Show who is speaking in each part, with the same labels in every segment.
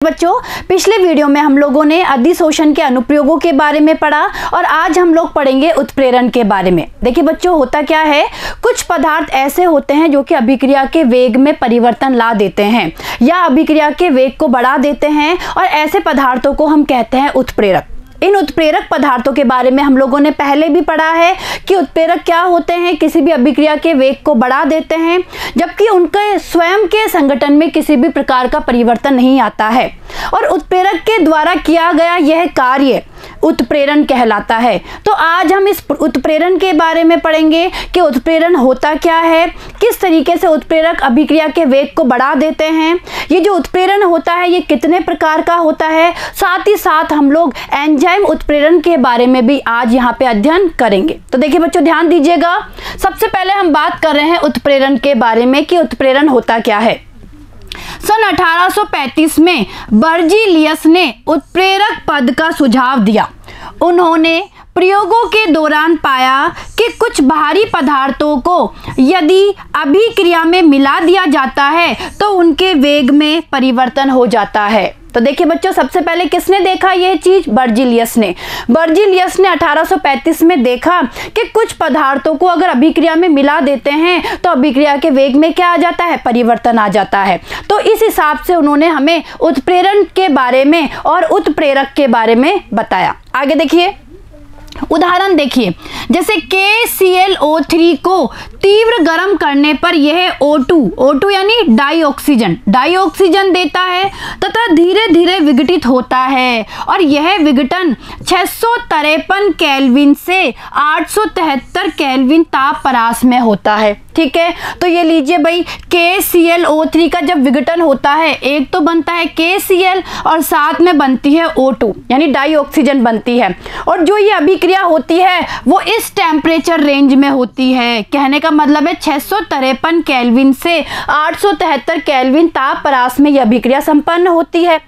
Speaker 1: बच्चों, पिछले वीडियो में हम लोगों ने अधिशोषण के अनुप्रयोगों के बारे में पढ़ा और आज हम लोग पढ़ेंगे उत्प्रेरण के बारे में। देखिए बच्चों, होता क्या है, कुछ पदार्थ ऐसे होते हैं जो कि अभिक्रिया के वेग में परिवर्तन ला देते हैं या अभिक्रिया के वेग को बढ़ा देते हैं और ऐसे पदार्थों को हम कहते हैं उत्प्रेरक। इन उत्प्रेरक पदार्थों के बारे में हम लोगों ने पहले भी पढ़ा है कि उत्प्रेरक क्या होते हैं, किसी भी अभिक्रिया के वेग को बढ़ा देते हैं जबकि उनके स्वयं के संगठन में किसी भी प्रकार का परिवर्तन नहीं आता है और उत्प्रेरक के द्वारा किया गया यह कार्य उत्प्रेरण कहलाता है। तो आज हम इस उत्प्रेरण के बारे में पढ़ेंगे कि उत्प्रेरण होता क्या है, किस तरीके से उत्प्रेरक अभिक्रिया के वेग को बढ़ा देते हैं, ये जो उत्प्रेरण होता है ये कितने प्रकार का होता है, साथ ही साथ हम लोग एंजाइम उत्प्रेरण के बारे में भी आज यहाँ पे अध्ययन करेंगे। तो देखिए बच्चों, ध्यान दीजिएगा। सबसे पहले हम बात कर रहे हैं उत्प्रेरण के बारे में कि उत्प्रेरण होता क्या है। सन 1835 में बर्जीलियस ने उत्प्रेरक पद का सुझाव दिया। उन्होंने प्रयोगों के दौरान पाया कि कुछ बाहरी पदार्थों को यदि अभिक्रिया में मिला दिया जाता है तो उनके वेग में परिवर्तन हो जाता है। तो देखिए बच्चों, सबसे पहले किसने देखा यह चीज? बर्जीलियस ने 1835 में देखा कि कुछ पदार्थों को अगर अभिक्रिया में मिला देते हैं तो अभिक्रिया के वेग में क्या आ जाता है? परिवर्तन आ जाता है। तो इस हिसाब से उन्होंने हमें उत्प्रेरण के बारे में और उत्प्रेरक के बारे में बताया। आगे देखिए, उदाहरण देखिए, जैसे KClO3 को तीव्र गर्म करने पर यह O2 यानी डाइऑक्सीजन देता है तथा धीरे धीरे विघटित होता है और यह विघटन 653 केल्विन से 873 केल्विन ताप परास में होता है। ठीक है, तो ये लीजिए भाई, KClO3 का जब विघटन होता है, एक तो बनता है KCl और साथ में बनती है O2 यानी डाइऑक्सीजन बनती है और जो ये अभिक्रिया होती है वो इस टेम्परेचर रेंज में होती है। कहने का मतलब है 653 केल्विन से 873 केल्विन ताप परास में यह अभिक्रिया संपन्न होती है।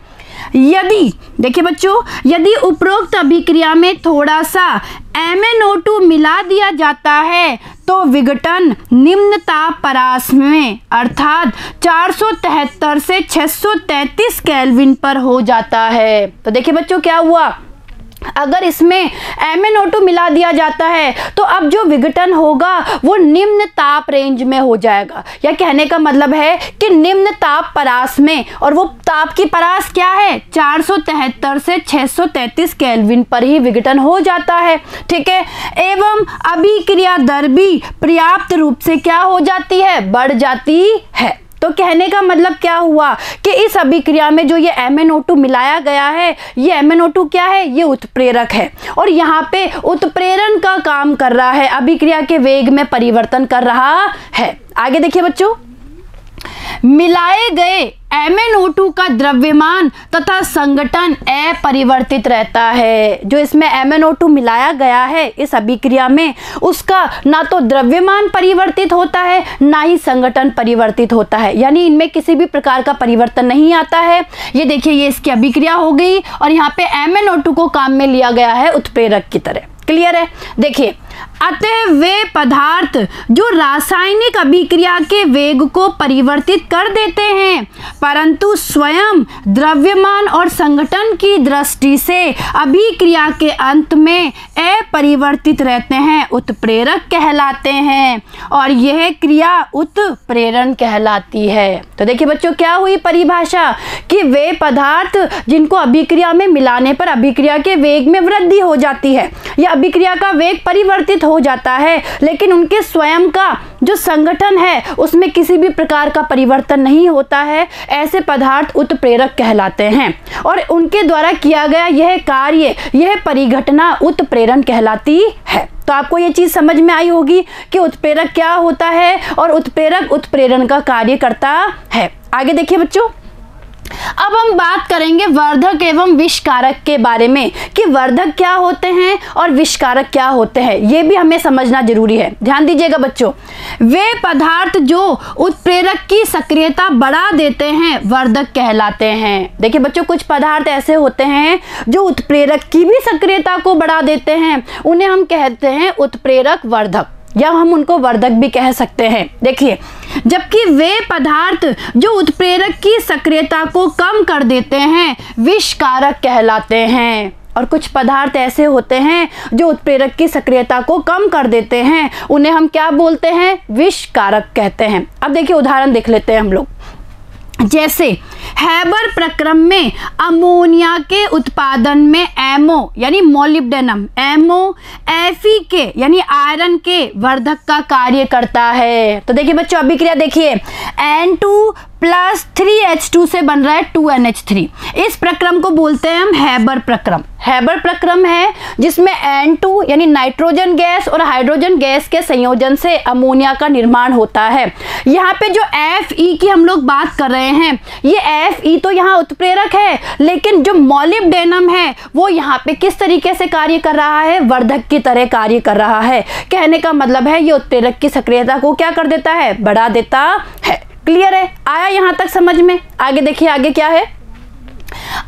Speaker 1: यदि देखिए बच्चों, यदि उपरोक्त अभिक्रिया में थोड़ा सा MnO2 मिला दिया जाता है तो विघटन निम्न ताप परास में अर्थात 473 से 633 केल्विन पर हो जाता है। तो देखिए बच्चों, क्या हुआ, अगर इसमें MnO2 मिला दिया जाता है तो अब जो विघटन होगा वो निम्न ताप रेंज में हो जाएगा, या कहने का मतलब है कि निम्न ताप परास में, और वो ताप की परास क्या है? 473 से 633 केल्विन पर ही विघटन हो जाता है। ठीक है, एवं अभिक्रिया दर भी पर्याप्त रूप से क्या हो जाती है? बढ़ जाती है। तो कहने का मतलब क्या हुआ कि इस अभिक्रिया में जो ये MnO2 मिलाया गया है, ये MnO2 क्या है? ये उत्प्रेरक है और यहाँ पे उत्प्रेरण का काम कर रहा है, अभिक्रिया के वेग में परिवर्तन कर रहा है। आगे देखिए बच्चों, मिलाए गए MnO2 का द्रव्यमान तथा संगठन अपरिवर्तित रहता है। जो इसमें MnO2 मिलाया गया है इस अभिक्रिया में, उसका ना तो द्रव्यमान परिवर्तित होता है ना ही संगठन परिवर्तित होता है, यानी इनमें किसी भी प्रकार का परिवर्तन नहीं आता है। ये देखिए, ये इसकी अभिक्रिया हो गई और यहाँ पे MnO2 को काम में लिया गया है उत्प्रेरक की तरह। क्लियर है? देखिए, अतः वे पदार्थ जो रासायनिक अभिक्रिया के वेग को परिवर्तित कर देते हैं परंतु स्वयं द्रव्यमान और संगठन की दृष्टि से अभिक्रिया के अंत में अपरिवर्तित रहते हैं, उत्प्रेरक कहलाते हैं और यह क्रिया उत्प्रेरण कहलाती है। तो देखिए बच्चों, क्या हुई परिभाषा कि वे पदार्थ जिनको अभिक्रिया में मिलाने पर अभिक्रिया के वेग में वृद्धि हो जाती है या अभिक्रिया का वेग परिवर्तित हो जाता है लेकिन उनके स्वयं का जो संगठन है उसमें किसी भी प्रकार का परिवर्तन नहीं होता है, ऐसे पदार्थ उत्प्रेरक कहलाते हैं और उनके द्वारा किया गया यह कार्य, यह परिघटना उत्प्रेरण कहलाती है। तो आपको ये चीज समझ में आई होगी कि उत्प्रेरक क्या होता है और उत्प्रेरक उत्प्रेरण का कार्य करता है। आगे देखिए बच्चों, अब हम बात करेंगे वर्धक एवं विषकारक के बारे में कि वर्धक क्या होते हैं और विषकारक क्या होते हैं, ये भी हमें समझना जरूरी है। ध्यान दीजिएगा बच्चों, वे पदार्थ जो उत्प्रेरक की सक्रियता बढ़ा देते हैं वर्धक कहलाते हैं। देखिए बच्चों, कुछ पदार्थ ऐसे होते हैं जो उत्प्रेरक की भी सक्रियता को बढ़ा देते हैं, उन्हें हम कहते हैं उत्प्रेरक वर्धक। या हम उनको वर्धक भी कह सकते हैं। देखिए, जबकि वे पदार्थ जो उत्प्रेरक की सक्रियता को कम कर देते हैं विषकारक कहलाते हैं। और कुछ पदार्थ ऐसे होते हैं जो उत्प्रेरक की सक्रियता को कम कर देते हैं, उन्हें हम क्या बोलते हैं? विषकारक कहते हैं। अब देखिए उदाहरण देख लेते हैं हम लोग। जैसे हैबर प्रक्रम में अमोनिया के उत्पादन में एमओ यानी मोलिब्डेनम, एमओ एफी के यानी आयरन के वर्धक का कार्य करता है। तो देखिए बच्चों, अभिक्रिया देखिए, N2 प्लस 3H2 से बन रहा है 2NH3। इस प्रक्रम को बोलते हैं हम हैबर प्रक्रम। हैबर प्रक्रम है जिसमें N2 यानी नाइट्रोजन गैस और हाइड्रोजन गैस के संयोजन से अमोनिया का निर्माण होता है। यहाँ पे जो Fe की हम लोग बात कर रहे हैं, ये Fe तो यहाँ उत्प्रेरक है, लेकिन जो मोलिब्डेनम है वो यहाँ पे किस तरीके से कार्य कर रहा है? वर्धक की तरह कार्य कर रहा है। कहने का मतलब है ये उत्प्रेरक की सक्रियता को क्या कर देता है? बढ़ा देता है। क्लियर है? आया यहाँ तक समझ में? आगे देखिए, आगे क्या है।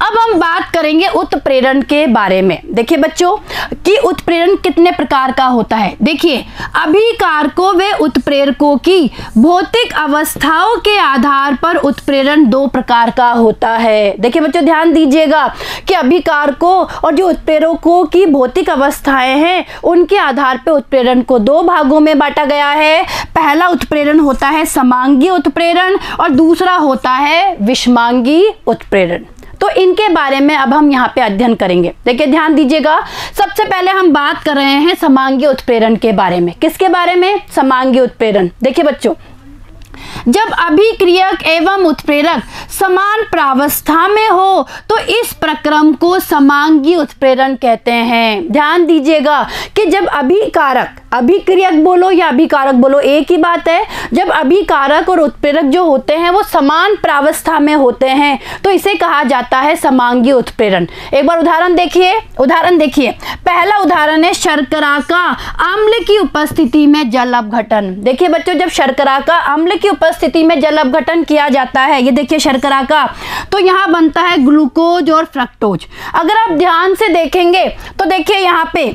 Speaker 1: अब हम बात करेंगे उत्प्रेरण के बारे में। देखिए बच्चों कि उत्प्रेरण कितने प्रकार का होता है। देखिए, अभिकारकों व उत्प्रेरकों की भौतिक अवस्थाओं के आधार पर उत्प्रेरण दो प्रकार का होता है। देखिए बच्चों, ध्यान दीजिएगा कि अभिकारकों और जो उत्प्रेरकों की भौतिक अवस्थाएं हैं उनके आधार पर उत्प्रेरण को दो भागों में बांटा गया है। पहला उत्प्रेरण होता है समांगी उत्प्रेरण और दूसरा होता है विषमांगी उत्प्रेरण। तो इनके बारे में अब हम यहाँ पे अध्ययन करेंगे। देखिए ध्यान दीजिएगा, सबसे पहले हम बात कर रहे हैं समांगी उत्प्रेरण के बारे में। किसके बारे में? समांगी उत्प्रेरण। देखिए बच्चों, जब अभिक्रियक एवं उत्प्रेरक समान प्रावस्था में हो तो इस प्रक्रम को समांगी उत्प्रेरण कहते हैं। ध्यान दीजिएगा कि जब अभिकारक, अभिक्रियक बोलो या अभिकारक बोलो एक ही बात है, जब अभिकारक और उत्प्रेरक जो होते हैं वो समान प्रावस्था में होते हैं तो इसे कहा जाता है समांगी उत्प्रेरण। एक बार उदाहरण देखिए, उदाहरण देखिए। पहला उदाहरण है शर्करा का अम्ल की उपस्थिति में जल अपघटन। देखिए बच्चों, जब शर्करा का अम्ल की उपस्थिति में जल अपघटन किया जाता है, ये देखिए शर्करा का, तो यहाँ बनता है ग्लूकोज और फ्रक्टोज। अगर आप ध्यान से देखेंगे तो देखिए यहाँ पे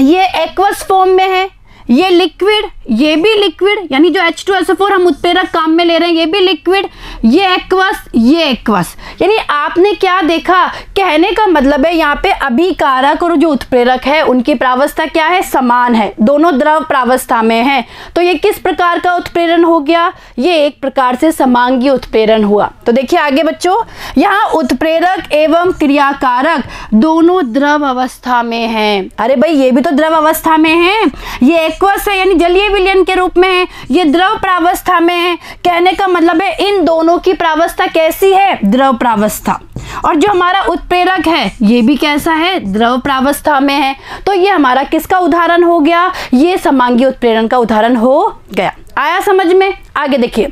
Speaker 1: ये एक्वस फॉर्म में है, ये लिक्विड, ये भी लिक्विड, यानी जो H2SO4 हम उत्प्रेरक काम में ले रहे हैं ये भी लिक्विड, ये एक्वस, ये एक्वस। यानी आपने क्या देखा? कहने का मतलब है यहाँ पे अभिकारक और जो उत्प्रेरक है उनकी प्रावस्था क्या है? समान है, दोनों द्रव प्रावस्था में है। तो ये किस प्रकार का उत्प्रेरण हो गया? ये एक प्रकार से समांगी उत्प्रेरण हुआ। तो देखिए आगे बच्चों, यहाँ उत्प्रेरक एवं क्रियाकारक दोनों द्रव अवस्था में है। अरे भाई, ये भी तो द्रव अवस्था में है, ये एक्वस है यानी जलीय विलयन के रूप में है, ये द्रव प्रावस्था में है। कहने का मतलब है इन दोनों की प्रावस्था कैसी है? द्रव प्रावस्था। और जो हमारा उत्प्रेरक है ये भी कैसा है? द्रव प्रावस्था में है। तो ये हमारा किसका उदाहरण हो गया? ये समांगी उत्प्रेरण का उदाहरण हो गया। आया समझ में? आगे देखिए,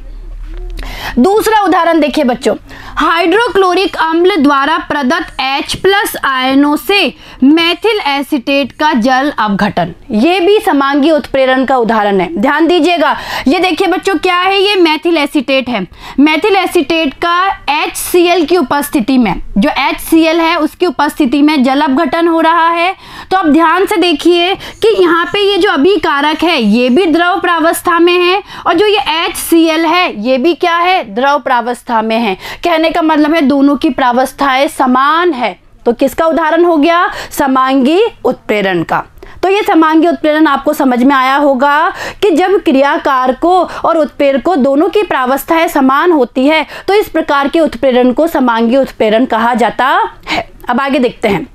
Speaker 1: दूसरा उदाहरण देखिए बच्चों, हाइड्रोक्लोरिक अम्ल द्वारा प्रदत्त H+ आयनों से मेथिल एसीटेट का जल अपघटन। ये भी समांगी उत्प्रेरण का उदाहरण है। ध्यान दीजिएगा, ये देखिए बच्चों क्या है? ये मेथिल एसीटेट है। मेथिल एसीटेट का HCl की उपस्थिति में, जो HCl है उसकी उपस्थिति में जल अपघटन हो रहा है। तो अब ध्यान से देखिए कि यहाँ पे ये जो अभिकारक है ये भी द्रव प्रावस्था में है और जो ये HCl है ये भी क्या है? द्रव प्रावस्था में है। कहने का मतलब है दोनों की प्रावस्थाएं समान है। तो किसका उदाहरण हो गया? समांगी उत्प्रेरण का। तो ये समांगी उत्प्रेरण आपको समझ में आया होगा कि जब क्रियाकारकों और उत्प्रेरकों दोनों की प्रावस्थाएं समान होती है तो इस प्रकार के उत्प्रेरण को समांगी उत्प्रेरण कहा जाता है। अब आगे देखते हैं।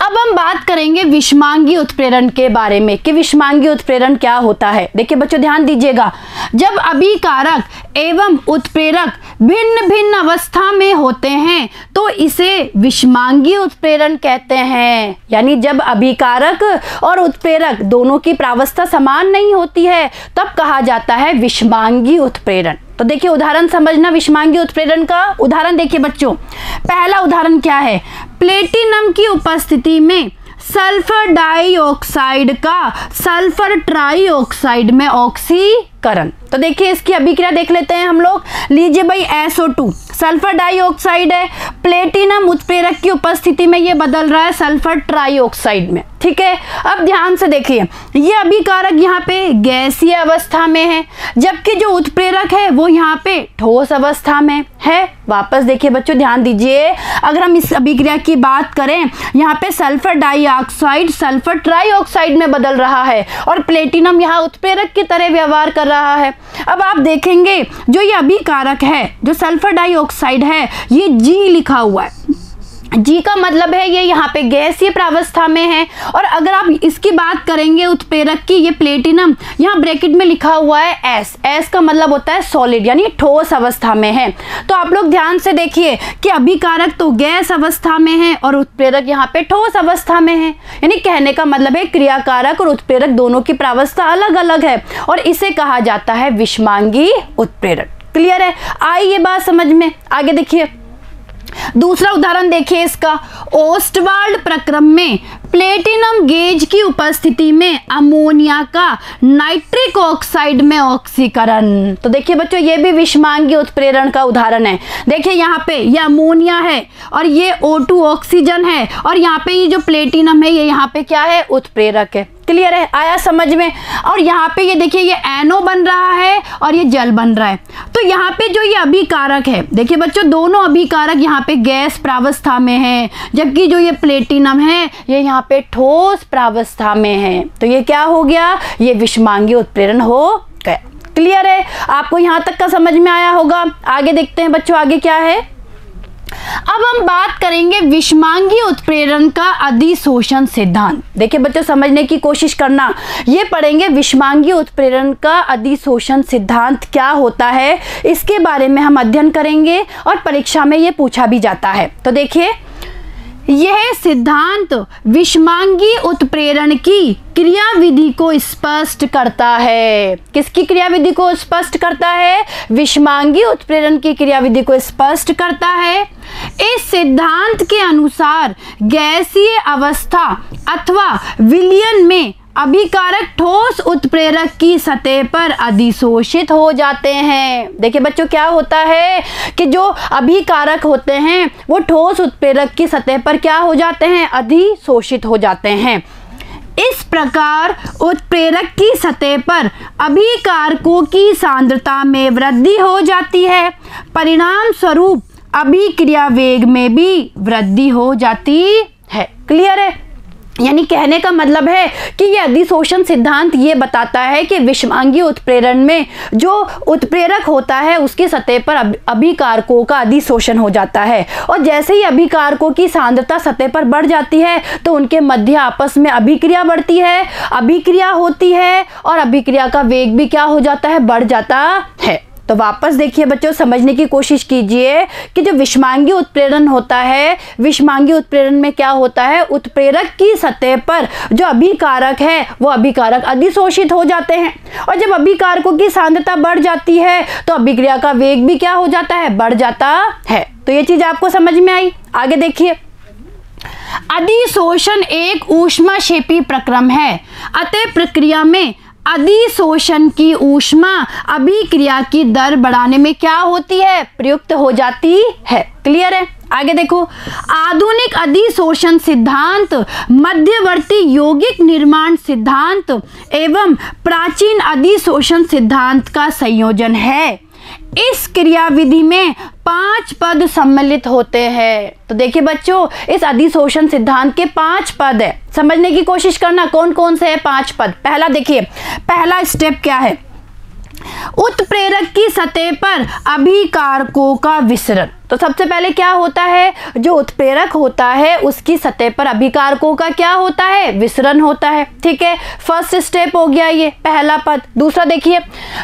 Speaker 1: अब हम बात करेंगे विषमांगी उत्प्रेरण के बारे में कि विषमांगी उत्प्रेरण क्या होता है। देखिए बच्चों ध्यान दीजिएगा, जब अभिकारक एवं उत्प्रेरक भिन्न भिन्न अवस्था में होते हैं तो इसे विषमांगी उत्प्रेरण कहते हैं। यानी जब अभिकारक और उत्प्रेरक दोनों की प्रावस्था समान नहीं होती है तब कहा जाता है विषमांगी उत्प्रेरण। तो देखिए उदाहरण समझना विषमांगी उत्प्रेरण का। उदाहरण देखिए बच्चों, पहला उदाहरण क्या है? प्लेटिनम की उपस्थिति में सल्फर डाइऑक्साइड का सल्फर ट्राइऑक्साइड में ऑक्सीकरण ऑक्सीकरण। तो देखिए इसकी अभिक्रिया देख लेते हैं हम लोग। लीजिए भाई SO2 सल्फर डाइऑक्साइड है, प्लेटिनम उत्प्रेरक की उपस्थिति में ये बदल रहा है सल्फर ट्राइऑक्साइड में। ठीक है, अब ध्यान से देखिए ये अभिकारक यहाँ पे गैसीय अवस्था में है, जबकि जो उत्प्रेरक है वो यहाँ पे ठोस अवस्था में है। वापस देखिए बच्चों ध्यान दीजिए, अगर हम इस अभिक्रिया की बात करें, यहाँ पे सल्फर डाइऑक्साइड सल्फर ट्राइऑक्साइड में बदल रहा है और प्लेटिनम यहाँ उत्प्रेरक की तरह व्यवहार कर रहा है। अब आप देखेंगे जो ये अभिकारक है, जो सल्फर डाइऑक्साइड है, ये G लिखा हुआ है। G का मतलब है ये यहाँ पे गैसीय प्रावस्था में है। और अगर आप इसकी बात करेंगे उत्प्रेरक की, ये प्लेटिनम यहाँ ब्रैकेट में लिखा हुआ है S का मतलब होता है सॉलिड, यानी ठोस अवस्था में है। तो आप लोग ध्यान से देखिए कि अभिकारक तो गैस अवस्था में है और उत्प्रेरक यहाँ पे ठोस अवस्था में है, यानी कहने का मतलब है क्रियाकारक और उत्प्रेरक दोनों की प्रावस्था अलग अलग है और इसे कहा जाता है विषमांगी उत्प्रेरक। क्लियर है? आई ये बात समझ में? आगे देखिए दूसरा उदाहरण देखिए इसका। ओस्टवाल्ड प्रक्रम में प्लेटिनम गेज की उपस्थिति में अमोनिया का नाइट्रिक ऑक्साइड में ऑक्सीकरण। तो देखिए बच्चों ये भी विषमांगी उत्प्रेरण का उदाहरण है। देखिए यहाँ पे ये अमोनिया है और ये O2 ऑक्सीजन है और यहाँ पे ये जो प्लेटिनम है ये यहाँ पे क्या है? उत्प्रेरक है। क्लियर है? आया समझ में? और यहाँ पे ये देखिए ये NO बन रहा है और ये जल बन रहा है। तो यहाँ पे जो ये अभिकारक है, देखिए बच्चों दोनों अभिकारक यहाँ पे गैस प्रावस्था में है, जबकि जो ये प्लेटिनम है ये यहाँ पे ठोस प्रावस्था में है। तो ये क्या हो गया? ये विषमांगी उत्प्रेरण हो गया। क्लियर है? आपको यहाँ तक का समझ में आया होगा। आगे देखते हैं बच्चों आगे क्या है। अब हम बात करेंगे विषमांगी उत्प्रेरण का अधिशोषण सिद्धांत। देखिए बच्चों समझने की कोशिश करना, ये पढ़ेंगे विषमांगी उत्प्रेरण का अधिशोषण सिद्धांत क्या होता है, इसके बारे में हम अध्ययन करेंगे और परीक्षा में ये पूछा भी जाता है। तो देखिए यह सिद्धांत विषमांगी उत्प्रेरण की क्रियाविधि को स्पष्ट करता है। किसकी क्रियाविधि को स्पष्ट करता है? विषमांगी उत्प्रेरण की क्रियाविधि को स्पष्ट करता है। इस सिद्धांत के अनुसार गैसीय अवस्था अथवा विलयन में अभिकारक ठोस उत्प्रेरक की सतह पर अधिशोषित हो जाते हैं। देखिए बच्चों क्या होता है कि जो अभिकारक होते हैं वो ठोस उत्प्रेरक की सतह पर क्या हो जाते हैं? अधिशोषित हो जाते हैं। इस प्रकार उत्प्रेरक की सतह पर अभिकारकों की सांद्रता में वृद्धि हो जाती है। परिणाम स्वरूप अभिक्रिया वेग में भी वृद्धि हो जाती है। क्लियर है? यानी कहने का मतलब है कि ये अधिशोषण सिद्धांत ये बताता है कि विषमांगी उत्प्रेरण में जो उत्प्रेरक होता है उसकी सतह पर अभिकारकों का अधिशोषण हो जाता है और जैसे ही अभिकारकों की सांद्रता सतह पर बढ़ जाती है तो उनके मध्य आपस में अभिक्रिया बढ़ती है, अभिक्रिया होती है और अभिक्रिया का वेग भी क्या हो जाता है? बढ़ जाता है। तो वापस देखिए बच्चों समझने की कोशिश कीजिए कि जो विषमांगी उत्प्रेरण होता है, विषमांगी उत्प्रेरण में क्या होता है? उत्प्रेरक की सतह पर जो अभिकारक है वो अभिकारक अधिशोषित हो जाते हैं और जब अभिकारकों की सांद्रता बढ़ जाती है तो अभिक्रिया का वेग भी क्या हो जाता है? बढ़ जाता है। तो ये चीज आपको समझ में आई। आगे देखिए अधिशोषण एक ऊष्माक्षेपी प्रक्रम है, अतः प्रक्रिया में अधिशोषण की ऊष्मा अभिक्रिया की दर बढ़ाने में क्या होती है? प्रयुक्त हो जाती है। क्लियर है? आगे देखो आधुनिक अधिशोषण सिद्धांत मध्यवर्ती यौगिक निर्माण सिद्धांत एवं प्राचीन अधिशोषण सिद्धांत का संयोजन है। इस क्रियाविधि में 5 पद सम्मिलित होते हैं। तो देखिए बच्चों इस अधिशोषण सिद्धांत के 5 पद है, समझने की कोशिश करना कौन कौन से है 5 पद। पहला देखिए, पहला स्टेप क्या है? उत्प्रेरक की सतह पर अभिकारकों का विसरण। तो सबसे पहले क्या होता है? जो उत्प्रेरक होता है उसकी सतह पर अभिकारकों का क्या होता है? विसरण होता है। ठीक है, फर्स्ट स्टेप हो गया ये पहला पद। दूसरा देखिए,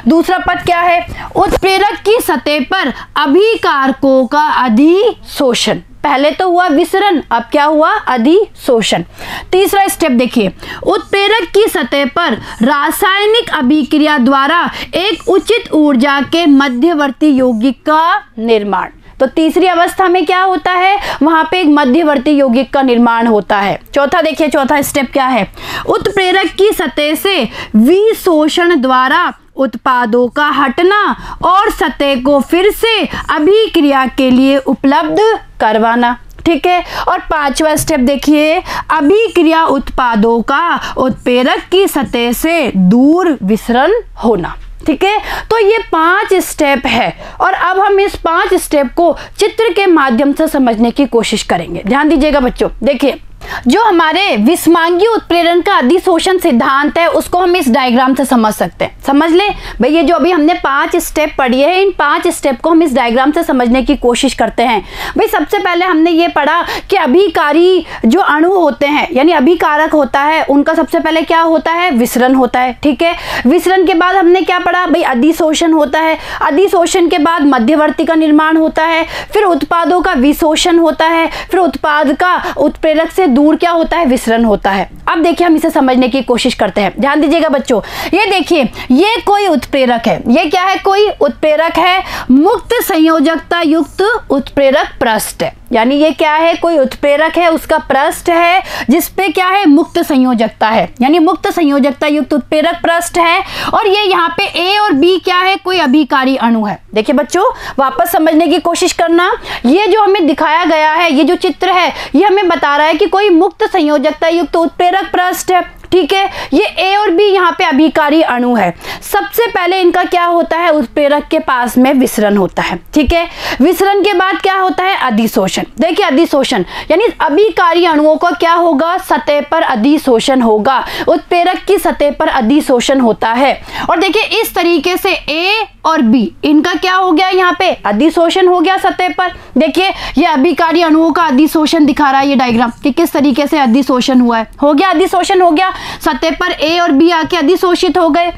Speaker 1: दूसरा पद क्या है? उत्प्रेरक की सतह पर अभिकारकों का अधिशोषण। पहले तो हुआ विसरण, अब क्या हुआ? अधिशोषण। तीसरा स्टेप देखिए, उत्प्रेरक की सतह पर रासायनिक अभिक्रिया द्वारा एक उचित ऊर्जा के मध्यवर्ती यौगिक का निर्माण। तो तीसरी अवस्था में क्या होता है, वहां पे एक मध्यवर्ती यौगिक का निर्माण होता है। चौथा देखिए, चौथा स्टेप क्या है, उत्प्रेरक की सतह से विशोषण द्वारा उत्पादों का हटना और सतह को फिर से अभिक्रिया के लिए उपलब्ध करवाना। ठीक है। और पांचवा स्टेप देखिए, अभिक्रिया उत्पादों का उत्प्रेरक की सतह से दूर विसरण होना। ठीक है। तो ये 5 स्टेप है और अब हम इस 5 स्टेप को चित्र के माध्यम से समझने की कोशिश करेंगे। ध्यान दीजिएगा बच्चों। देखिए, जो हमारे विषमांगीय उत्प्रेरण का अधिशोषण सिद्धांत है उसको हम इस डायग्राम से समझ सकते हैं। समझ ले भाई, ये जो अभी हमने 5 स्टेप पढ़ी है, इन 5 स्टेप को हम इस डायग्राम से समझने की कोशिश करते हैं। भाई सबसे पहले हमने ये पढ़ा कि अभिकारी जो अणु होते हैं यानी अभिकारक होता है, उनका सबसे पहले क्या होता है, विसरण होता है। ठीक है। विसरण के बाद हमने क्या पढ़ा भाई, अधिशोषण होता है। अधिशोषण के बाद मध्यवर्ती का निर्माण होता है, फिर उत्पादों का विशोषण होता है, फिर उत्पाद का उत्प्रेरक से दूर क्या होता है, विसरण होता है। अब देखिए हम इसे समझने की कोशिश करते हैं। ध्यान दीजिएगा बच्चों, ये देखिए, ये कोई उत्प्रेरक है। ये क्या है, कोई उत्प्रेरक है, मुक्त संयोजकता युक्त उत्प्रेरक पृष्ठ है। यानी ये क्या है, कोई उत्प्रेरक है, उसका पृष्ठ है जिसपे क्या है, मुक्त संयोजकता है, यानी मुक्त संयोजकता युक्त उत्प्रेरक पृष्ठ है। और ये यहाँ पे ए और बी क्या है, कोई अभिकारी अणु है। देखिए बच्चों, वापस समझने की कोशिश करना। ये जो हमें दिखाया गया है, ये जो चित्र है, ये हमें बता रहा है कि कोई मुक्त संयोजकता युक्त उत्प्रेरक पृष्ठ है। ठीक है। ये ए और बी यहाँ पे अभिकारी अणु है। सबसे पहले इनका क्या होता है, उत्प्रेरक के पास में विसरण होता है। ठीक है। विसरण के बाद क्या होता है, अधिशोषण। देखिए अधिशोषण यानी अभिकारी अणुओं का क्या होगा, सतह पर अधिशोषण होगा, उत्प्रेरक की सतह पर अधिशोषण होता है। और देखिए इस तरीके से ए और बी, इनका क्या हो गया, यहाँ पे अधिशोषण हो गया सतह पर। देखिए ये अभिकारी अणुओं का अधिशोषण दिखा रहा है ये डायग्राम कि किस तरीके से अधिशोषण हुआ है। हो गया अधिशोषण, हो गया, सतह पर ए और बी आके अधिशोषित हो गए।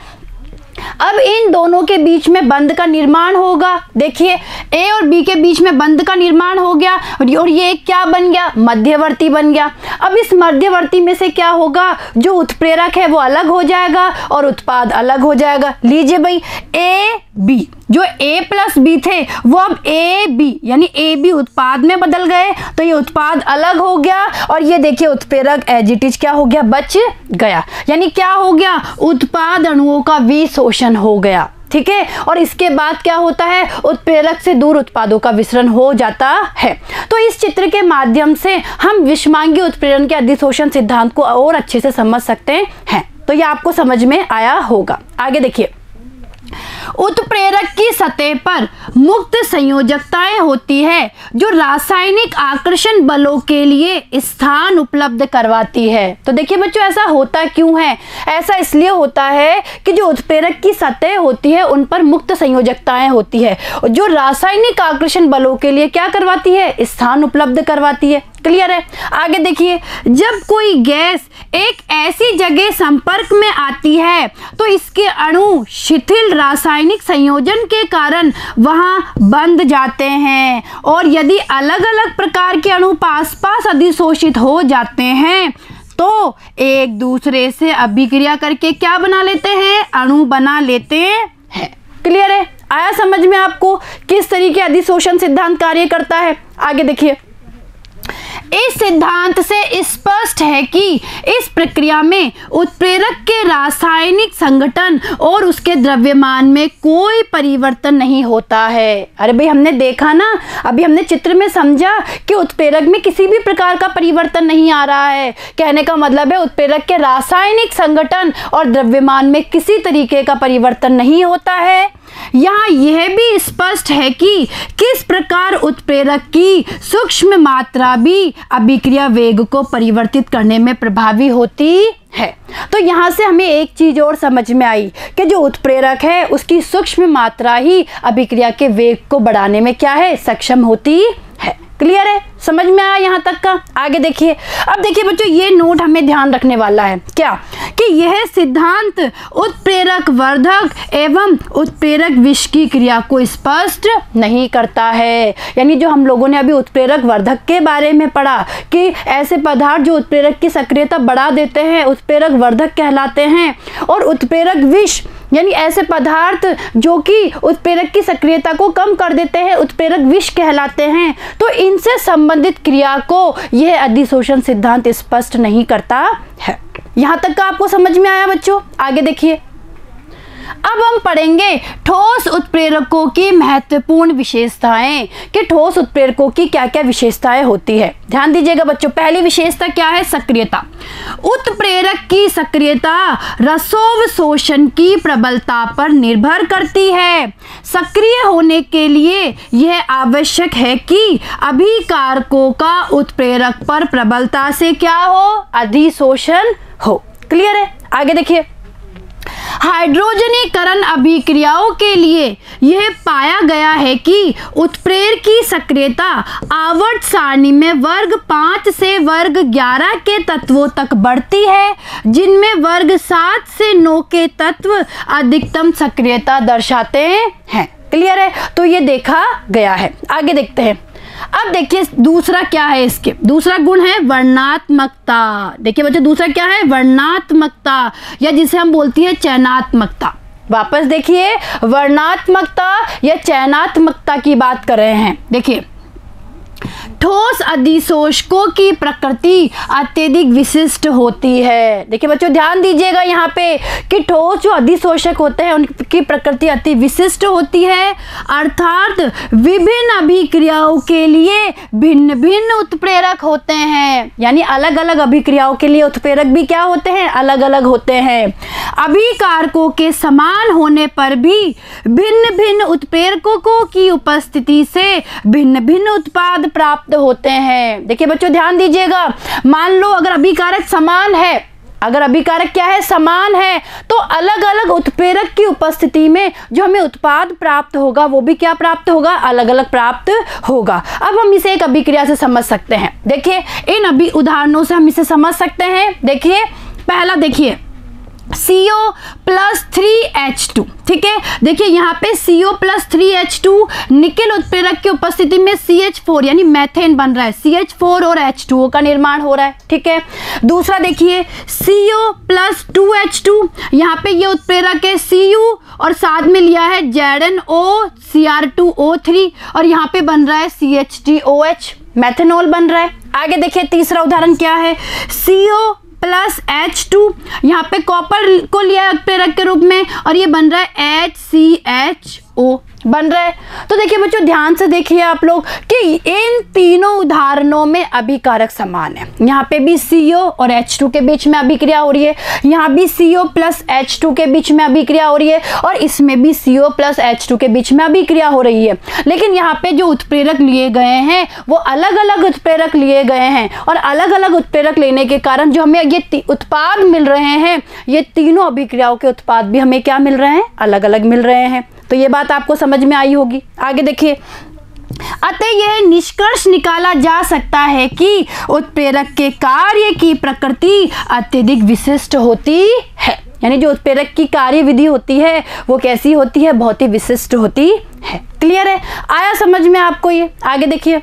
Speaker 1: अब इन दोनों के बीच में बंध का निर्माण होगा। देखिए ए और बी के बीच में बंध का निर्माण हो गया और ये क्या बन गया, मध्यवर्ती बन गया। अब इस मध्यवर्ती में से क्या होगा, जो उत्प्रेरक है वो अलग हो जाएगा और उत्पाद अलग हो जाएगा। लीजिए भाई, ए बी, जो ए प्लस बी थे वो अब ए बी यानी ए बी उत्पाद में बदल गए, तो ये उत्पाद अलग हो गया और ये देखिए उत्प्रेरक एज इट इज क्या हो गया, बच गया। यानी क्या हो गया, उत्पाद अणुओं का विशोषण हो गया। ठीक है। और इसके बाद क्या होता है, उत्प्रेरक से दूर उत्पादों का विसरण हो जाता है। तो इस चित्र के माध्यम से हम विषमांगीय उत्प्रेरण के अधिशोषण सिद्धांत को और अच्छे से समझ सकते हैं। तो ये आपको समझ में आया होगा। आगे देखिए, उत्प्रेरक की सतह पर मुक्त संयोजकताएं होती है जो रासायनिक आकर्षण बलों के लिए स्थान उपलब्ध करवाती है। तो देखिए बच्चों, ऐसा होता क्यों है, ऐसा इसलिए होता है कि जो उत्प्रेरक की सतह होती है उन पर मुक्त संयोजकताएं होती है जो रासायनिक आकर्षण बलों के लिए क्या करवाती है, स्थान उपलब्ध करवाती है। क्लियर है। आगे देखिए, जब कोई गैस एक ऐसी जगह संपर्क में आती है तो इसके अणु शिथिल रासायनिक संयोजन के कारण वहां बंध जाते हैं और यदि अलग अलग प्रकार के अणु पास पास अधिशोषित हो जाते हैं तो एक दूसरे से अभिक्रिया करके क्या बना लेते हैं, अणु बना लेते हैं। क्लियर है। आया समझ में आपको किस तरीके अधिशोषण सिद्धांत कार्य करता है। आगे देखिए, इस सिद्धांत से स्पष्ट है कि इस प्रक्रिया में उत्प्रेरक के रासायनिक संगठन और उसके द्रव्यमान में कोई परिवर्तन नहीं होता है। अरे भाई हमने देखा ना, अभी हमने चित्र में समझा कि उत्प्रेरक में किसी भी प्रकार का परिवर्तन नहीं आ रहा है। कहने का मतलब है उत्प्रेरक के रासायनिक संगठन और द्रव्यमान में किसी तरीके का परिवर्तन नहीं होता है। यहाँ यह भी स्पष्ट है कि किस प्रकार उत्प्रेरक की सूक्ष्म मात्रा भी अभिक्रिया वेग को परिवर्तित करने में प्रभावी होती है। तो यहाँ से हमें एक चीज और समझ में आई कि जो उत्प्रेरक है उसकी सूक्ष्म मात्रा ही अभिक्रिया के वेग को बढ़ाने में क्या है, सक्षम होती है। क्लियर है, समझ में आया यहाँ तक का। आगे देखिए, अब देखिए बच्चों, ये नोट हमें ध्यान रखने वाला है क्या, कि यह सिद्धांत उत्प्रेरक वर्धक एवं उत्प्रेरक विष की क्रिया को स्पष्ट नहीं करता है। यानी जो हम लोगों ने अभी उत्प्रेरक वर्धक के बारे में पढ़ा कि ऐसे पदार्थ जो उत्प्रेरक की सक्रियता बढ़ा देते हैं उत्प्रेरक वर्धक कहलाते हैं, और उत्प्रेरक विष यानी ऐसे पदार्थ जो कि उत्प्रेरक की सक्रियता को कम कर देते हैं उत्प्रेरक विष कहलाते हैं। तो इनसे संबंधित क्रिया को यह अधिशोषण सिद्धांत स्पष्ट नहीं करता है। यहाँ तक का आपको समझ में आया बच्चों? आगे देखिए, अब हम पढ़ेंगे ठोस उत्प्रेरकों की महत्वपूर्ण विशेषताएं कि ठोस उत्प्रेरकों की क्या क्या विशेषताएं होती है। ध्यान दीजिएगा बच्चों, पहली विशेषता क्या है? सक्रियता। उत्प्रेरक की सक्रियता रसोवशोषण की प्रबलता पर निर्भर करती है। सक्रिय होने के लिए यह आवश्यक है कि अभिकारकों का उत्प्रेरक पर प्रबलता से क्या हो? अधिशोषण हो। क्लियर है? आगे देखिए, हाइड्रोजनीकरण अभिक्रियाओं के लिए यह पाया गया है कि उत्प्रेरक की सक्रियता आवर्त सारणी में वर्ग 5 से वर्ग 11 के तत्वों तक बढ़ती है, जिनमें वर्ग 7 से 9 के तत्व अधिकतम सक्रियता दर्शाते हैं। क्लियर है? तो ये देखा गया है। आगे देखते हैं। अब देखिए दूसरा क्या है, इसके दूसरा गुण है वर्णात्मकता। देखिए बच्चों, दूसरा क्या है? वर्णात्मकता, या जिसे हम बोलती है चयनात्मकता। वापस देखिए, वर्णात्मकता या चयनात्मकता की बात कर रहे हैं। देखिए, ठोस अधिशोषकों की प्रकृति अत्यधिक विशिष्ट होती है। देखिए बच्चों, ध्यान दीजिएगा यहाँ पे कि ठोस जो अधिशोषक होते हैं उनकी प्रकृति अति विशिष्ट होती है, अर्थात विभिन्न अभिक्रियाओं के लिए भिन्न भिन्न उत्प्रेरक होते हैं। यानी अलग अलग अभिक्रियाओं के लिए उत्प्रेरक भी क्या होते हैं? अलग अलग होते हैं। अभिकारकों के समान होने पर भी भिन्न भिन्न उत्प्रेरकों की उपस्थिति से भिन्न भिन्न उत्पाद प्राप्त होते हैं। देखिए बच्चों, ध्यान दीजिएगा, मान लो अगर अभिकारक समान है, अगर अभिकारक क्या है? समान है, तो अलग अलग उत्प्रेरक की उपस्थिति में जो हमें उत्पाद प्राप्त होगा वो भी क्या प्राप्त होगा? अलग अलग प्राप्त होगा। अब हम इसे एक अभिक्रिया से समझ सकते हैं। देखिए, इन उदाहरणों से हम इसे समझ सकते हैं। देखिए, पहला देखिए CO+3H2, ठीक है। देखिए यहाँ पे CO+3H2 निकेल उत्प्रेरक की उपस्थिति में CH4 यानी मैथेन बन रहा है। CH4 और H2O का निर्माण हो रहा है, ठीक है। दूसरा देखिए CO+2H2, यहाँ पे ये उत्प्रेरक है Cu और साथ में लिया है ZnOCr2O3 और यहाँ पे बन रहा है CH3OH, मैथेनॉल बन रहा है। आगे देखिए तीसरा उदाहरण क्या है? CO+H2, यहाँ पे कॉपर को लिया है उत्प्रेरक के रूप में और ये बन रहा है HCHO बन रहा है। तो देखिए बच्चों, ध्यान से देखिए आप लोग कि इन तीनों उदाहरणों में अभिकारक समान है। यहाँ पे भी CO और H2 के बीच में अभिक्रिया हो रही है, यहाँ भी CO+H2 के बीच में अभिक्रिया हो रही है और इसमें भी CO+H2 के बीच में अभिक्रिया हो रही है। लेकिन यहाँ पे जो उत्प्रेरक लिए गए हैं वो अलग अलग उत्प्रेरक लिए गए हैं और अलग अलग उत्प्रेरक लेने के कारण जो हमें ये उत्पाद मिल रहे हैं, ये तीनों अभिक्रियाओं के उत्पाद भी हमें क्या मिल रहे हैं? अलग अलग मिल रहे हैं। तो ये बात आपको समझ में आई होगी। आगे देखिए, अतः यह निष्कर्ष निकाला जा सकता है कि उत्प्रेरक के कार्य की प्रकृति अत्यधिक विशिष्ट होती है। यानी जो उत्प्रेरक की कार्य विधि होती है वो कैसी होती है? बहुत ही विशिष्ट होती है। क्लियर है? आया समझ में आपको ये? आगे देखिए,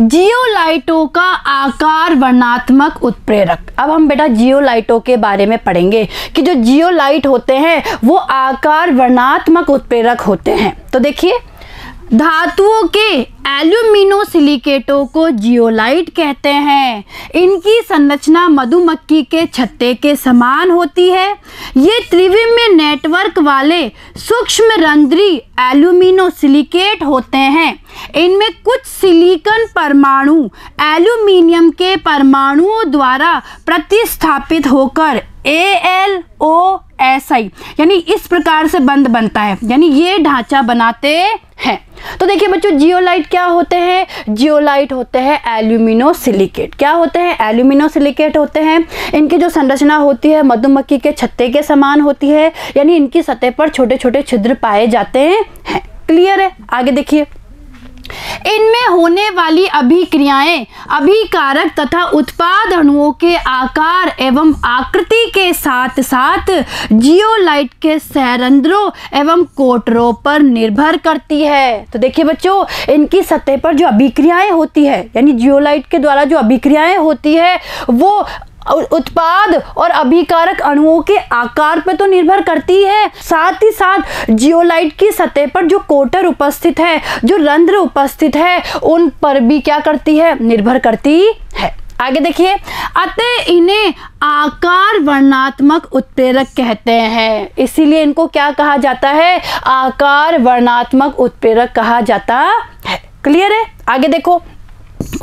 Speaker 1: जियोलाइटों का आकार वर्णात्मक उत्प्रेरक। अब हम बेटा जियोलाइटों के बारे में पढ़ेंगे कि जो जियोलाइट होते हैं वो आकार वर्णात्मक उत्प्रेरक होते हैं। तो देखिए, धातुओं के एल्यूमिनोसिलिकेटों को जियोलाइट कहते हैं। इनकी संरचना मधुमक्खी के छत्ते के समान होती है। ये त्रिविमीय नेटवर्क वाले सूक्ष्म रंध्री एल्यूमिनोसिलिकेट होते हैं। इनमें कुछ सिलिकॉन परमाणु एल्यूमिनियम के परमाणुओं द्वारा प्रतिस्थापित होकर AlOSi यानी इस प्रकार से बंध बनता है, यानी ये ढांचा बनाते हैं। तो देखिए बच्चों, जियोलाइट क्या होते हैं? जियोलाइट होते हैं एल्यूमिनोसिलिकेट। क्या होते हैं? एल्यूमिनोसिलिकेट होते हैं। इनकी जो संरचना होती है मधुमक्खी के छत्ते के समान होती है, यानी इनकी सतह पर छोटे छोटे छिद्र पाए जाते हैं। क्लियर है? आगे देखिए, इनमें होने वाली अभिक्रियाएं अभिकारक तथा उत्पाद अणुओं के आकार एवं आकृति के साथ साथ जियोलाइट के सरंध्रों एवं कोटरों पर निर्भर करती है। तो देखिए बच्चों, इनकी सतह पर जो अभिक्रियाएं होती है, यानी जियोलाइट के द्वारा जो अभिक्रियाएं होती है, वो उत्पाद और अभिकारक अणुओं के आकार पर तो निर्भर करती है, साथ ही साथ जियोलाइट की सतह पर जो कोटर उपस्थित है, जो रंध्र उपस्थित है, उन पर भी क्या करती है, निर्भर करती है। आगे देखिए, अतः इन्हें आकार वर्णात्मक उत्प्रेरक कहते हैं। इसीलिए इनको क्या कहा जाता है, आकार वर्णात्मक उत्प्रेरक कहा जाता है। क्लियर है? आगे देखो,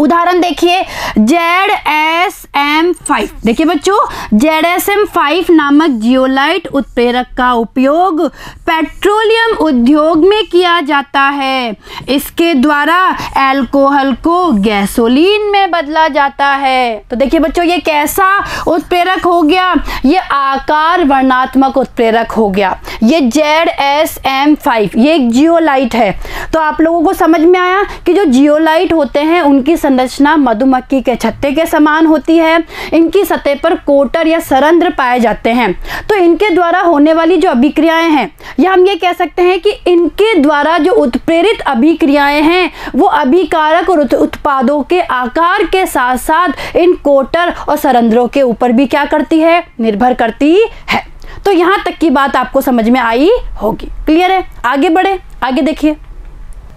Speaker 1: उदाहरण देखिए, ZSM5। देखिए बच्चों, ZSM5 नामक जियोलाइट उत्प्रेरक का उपयोग पेट्रोलियम उद्योग में किया जाता है। इसके द्वारा अल्कोहल को गैसोलीन में बदला जाता है। तो देखिए बच्चों, ये कैसा उत्प्रेरक हो गया, ये आकार वर्णात्मक उत्प्रेरक हो गया। ये ZSM5 ये एक जियोलाइट है। तो आप लोगों को समझ में आया कि जो जियोलाइट होते हैं उनकी संरचना मधुमक्खी के छत्ते के समान होती है। इनकी सतह पर कोटर या सरंध्र पाए जाते हैं। तो इनके द्वारा होने वाली जो अभिक्रियाएं हैं, या हम ये कह सकते हैं कि इनके द्वारा जो उत्प्रेरित अभिक्रियाएं हैं, वो अभिकारक और उत्पादों के आकार के साथ साथ इन कोटर और सरंध्रों के ऊपर भी क्या करती है, निर्भर करती है। तो यहाँ तक की बात आपको समझ में आई होगी। क्लियर है? आगे बढ़े, आगे देखिए।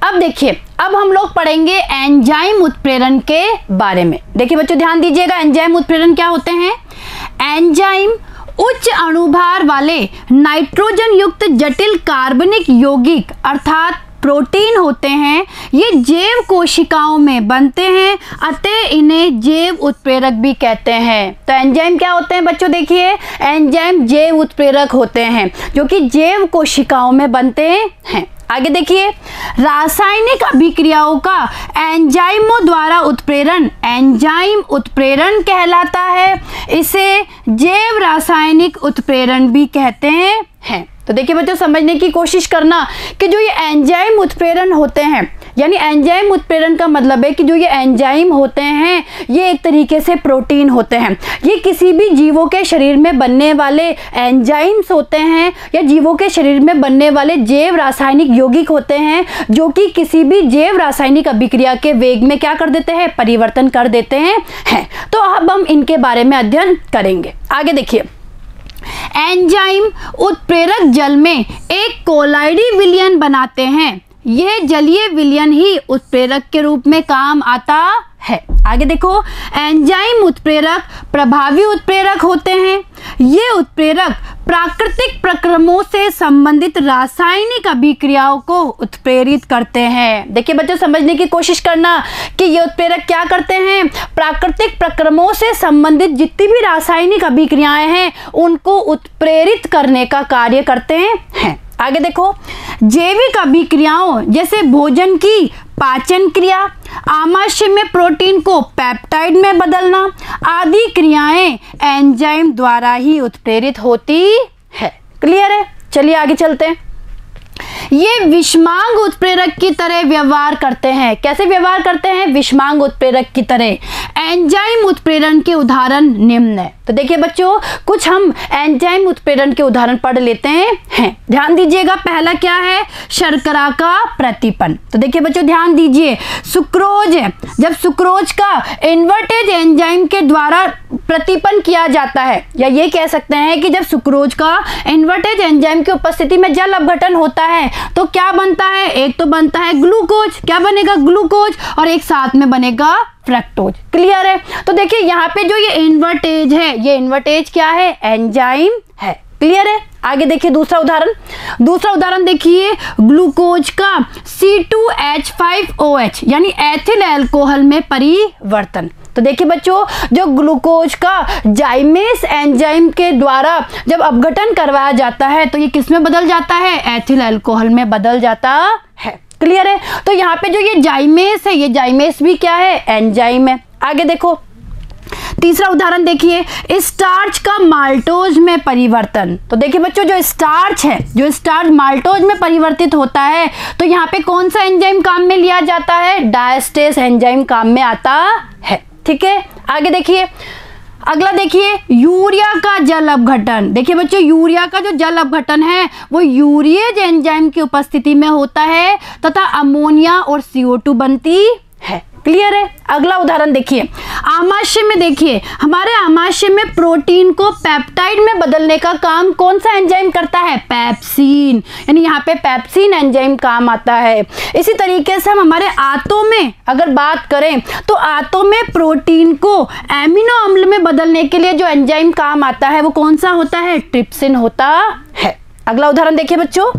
Speaker 1: अब देखिए, अब हम लोग पढ़ेंगे एंजाइम उत्प्रेरण के बारे में। देखिए बच्चों, ध्यान दीजिएगा, एंजाइम उत्प्रेरण क्या होते हैं। एंजाइम उच्च अणुभार वाले नाइट्रोजन युक्त जटिल कार्बनिक यौगिक अर्थात प्रोटीन होते हैं। ये जैव कोशिकाओं में बनते हैं, अतः इन्हें जैव उत्प्रेरक भी कहते हैं। तो एंजाइम क्या होते हैं बच्चों, देखिए, एंजाइम जैव उत्प्रेरक होते हैं जो कि जैव कोशिकाओं में बनते हैं। आगे देखिए, रासायनिक अभिक्रियाओं का एंजाइमों द्वारा उत्प्रेरण एंजाइम उत्प्रेरण कहलाता है। इसे जैव रासायनिक उत्प्रेरण भी कहते हैं। तो देखिए बच्चों, समझने की कोशिश करना कि जो ये एंजाइम उत्प्रेरण होते हैं, यानी एंजाइम उत्प्रेरण का मतलब है कि जो ये एंजाइम होते हैं, ये एक तरीके से प्रोटीन होते हैं। ये किसी भी जीवों के शरीर में बनने वाले एंजाइम्स होते हैं, या जीवों के शरीर में बनने वाले जैव रासायनिक यौगिक होते हैं, जो कि किसी भी जैव रासायनिक अभिक्रिया के वेग में क्या कर देते हैं, परिवर्तन कर देते हैं। तो अब हम इनके बारे में अध्ययन करेंगे। आगे देखिए, एंजाइम उत्प्रेरक जल में एक कोलाइडी विलयन बनाते हैं। यह जलीय विलयन ही उत्प्रेरक के रूप में काम आता है। आगे देखो, एंजाइम उत्प्रेरक प्रभावी उत्प्रेरक होते हैं। ये उत्प्रेरक प्राकृतिक प्रक्रमों से संबंधित रासायनिक अभिक्रियाओं को उत्प्रेरित करते हैं। देखिए बच्चों, समझने की कोशिश करना कि ये उत्प्रेरक क्या करते हैं, प्राकृतिक प्रक्रमों से संबंधित जितनी भी रासायनिक अभिक्रियाएं हैं उनको उत्प्रेरित करने का कार्य करते हैं। आगे देखो, जैविक अभिक्रियाओं जैसे भोजन की पाचन क्रिया, आमाशय में प्रोटीन को पेप्टाइड में बदलना आदि क्रियाएं एंजाइम द्वारा ही उत्प्रेरित होती है। क्लियर है? चलिए आगे चलते हैं। ये विषमांग उत्प्रेरक की तरह व्यवहार करते हैं। कैसे व्यवहार करते हैं? विषमांग उत्प्रेरक की तरह। एंजाइम उत्प्रेरण के उदाहरण निम्न है। तो देखिए बच्चों, कुछ हम एंजाइम उत्प्रेरण के उदाहरण पढ़ लेते हैं। ध्यान दीजिएगा, पहला क्या है, शर्करा का प्रतिपन। तो देखिए बच्चों, ध्यान दीजिए, सुक्रोज, जब सुक्रोज का इन्वर्टेज एंजाइम के द्वारा प्रतिपन किया जाता है, या ये कह सकते हैं कि जब सुक्रोज का इन्वर्टेज एंजाइम की उपस्थिति में जल अपघटन होता है तो क्या बनता है, एक तो बनता है ग्लूकोज, क्या बनेगा, ग्लूकोज, और एक साथ में बनेगा फ्रक्टोज। क्लियर है? तो देखिए यहाँ पे जो ये इन्वर्टेज है, ये इन्वर्टेज क्या है, एंजाइम है। क्लियर है? आगे देखिए दूसरा उदाहरण देखिए, ग्लूकोज का C2H5OH यानी एथिल अल्कोहल में परिवर्तन। तो देखिए बच्चों, जो ग्लूकोज का जाइमेस एंजाइम के द्वारा जब अपघटन करवाया जाता है तो ये किस में बदल जाता है, एथिल अल्कोहल में बदल जाता है। क्लियर है? तो यहाँ पे जो ये जाइमेस है, ये जाइमेस भी क्या है, एंजाइम है। आगे देखो, तीसरा उदाहरण देखिए, स्टार्च का माल्टोज में परिवर्तन। तो देखिए बच्चों, जो स्टार्च है, जो स्टार्च माल्टोज में परिवर्तित होता है, तो यहाँ पे कौन सा एंजाइम काम में लिया जाता है? डायस्टेस एंजाइम काम में आता है। ठीक है, आगे देखिए, अगला देखिए, यूरिया का जल अपघटन। देखिए बच्चों, यूरिया का जो जल अपघटन है वो यूरिएज एंजाइम की उपस्थिति में होता है तथा अमोनिया और CO2 बनती है। क्लियर है? अगला उदाहरण देखिए, आमाशय में देखिए, हमारे आमाशय में प्रोटीन को पेप्टाइड में बदलने का काम कौन सा एंजाइम करता है? पेप्सिन, यानी यहाँ पे पेप्सिन एंजाइम काम आता है। इसी तरीके से हम हमारे आंतों में अगर बात करें तो आंतों में प्रोटीन को एमिनो अम्ल में बदलने के लिए जो एंजाइम काम आता है वो कौन सा होता है? ट्रिप्सिन होता है। अगला उदाहरण देखिए बच्चों,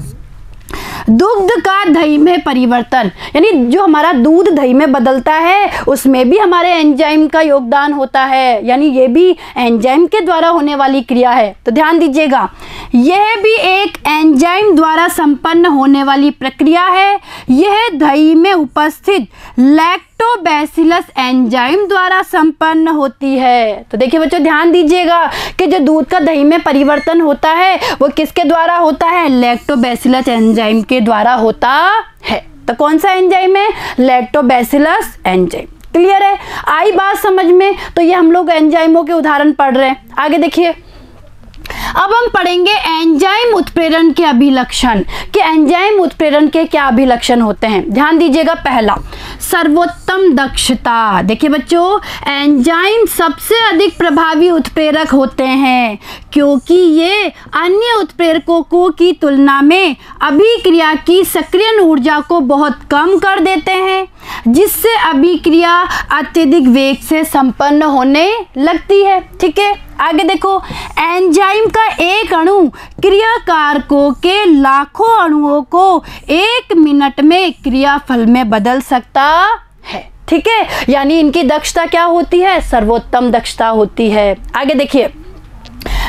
Speaker 1: दुग्ध का दही में परिवर्तन, यानी जो हमारा दूध दही में बदलता है उसमें भी हमारे एंजाइम का योगदान होता है, यानी ये भी एंजाइम के द्वारा होने वाली क्रिया है। तो ध्यान दीजिएगा, यह भी एक एंजाइम द्वारा संपन्न होने वाली प्रक्रिया है। यह दही में उपस्थित लैक्टोबैसिलस एंजाइम द्वारा संपन्न होती है। तो देखिए बच्चों, ध्यान दीजिएगा कि जो दूध का दही में परिवर्तन होता है वो किसके द्वारा होता है? लैक्टोबैसिलस एंजाइम के द्वारा होता है। तो कौन सा एंजाइम है? Lactobacillus enzyme. क्लियर है? आई बात समझ में? तो ये हम लोग एंजाइमों के उदाहरण पढ़ रहे हैं। आगे देखिए, अब हम पढ़ेंगे एंजाइम उत्प्रेरण के अभिलक्षण, कि एंजाइम उत्प्रेरण के क्या अभिलक्षण होते हैं। ध्यान दीजिएगा, पहला सर्वोत्तम दक्षता। देखिए बच्चों, एंजाइम सबसे अधिक प्रभावी उत्प्रेरक होते हैं क्योंकि ये अन्य उत्प्रेरकों की तुलना में अभिक्रिया की सक्रियण ऊर्जा को बहुत कम कर देते हैं, जिससे अभिक्रिया अत्यधिक वेग से संपन्न होने लगती है। ठीक है, आगे देखो, एंजाइम का एक अणु क्रियाकारकों के लाखों अणुओं को 1 मिनट में क्रियाफल में बदल सकता है। ठीक है, यानी इनकी दक्षता क्या होती है? सर्वोत्तम दक्षता होती है। आगे देखिए,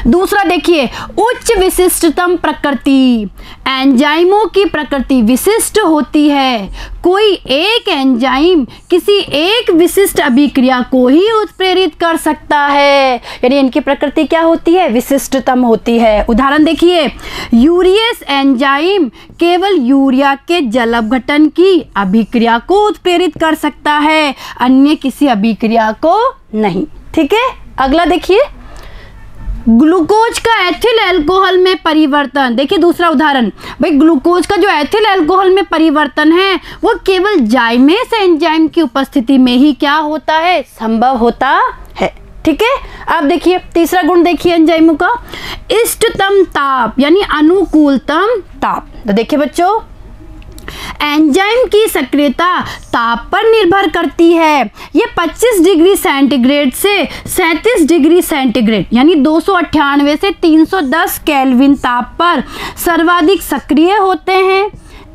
Speaker 1: दूसरा देखिए, उच्च विशिष्टतम प्रकृति। एंजाइमों की प्रकृति विशिष्ट होती है। कोई एक एंजाइम किसी एक विशिष्ट अभिक्रिया को ही उत्प्रेरित कर सकता है, यानी इनकी प्रकृति क्या होती है? विशिष्टतम होती है। उदाहरण देखिए, यूरियस एंजाइम केवल यूरिया के जल अपघटन की अभिक्रिया को उत्प्रेरित कर सकता है, अन्य किसी अभिक्रिया को नहीं। ठीक है, अगला देखिए, ग्लूकोज का एथिल अल्कोहल में परिवर्तन। देखिए दूसरा उदाहरण, भाई ग्लूकोज का जो एथिल अल्कोहल में परिवर्तन है वो केवल जाइमेस एंजाइम की उपस्थिति में ही क्या होता है? संभव होता है। ठीक है, अब देखिए तीसरा गुण देखिए एंजाइमों का, इष्टतम ताप, यानी अनुकूलतम ताप। तो देखिए बच्चों, एंजाइम की सक्रियता ताप पर निर्भर करती है। ये 25 डिग्री सेंटीग्रेड से 37 डिग्री सेंटीग्रेड, यानी 298 से 310 केल्विन ताप पर सर्वाधिक सक्रिय होते हैं।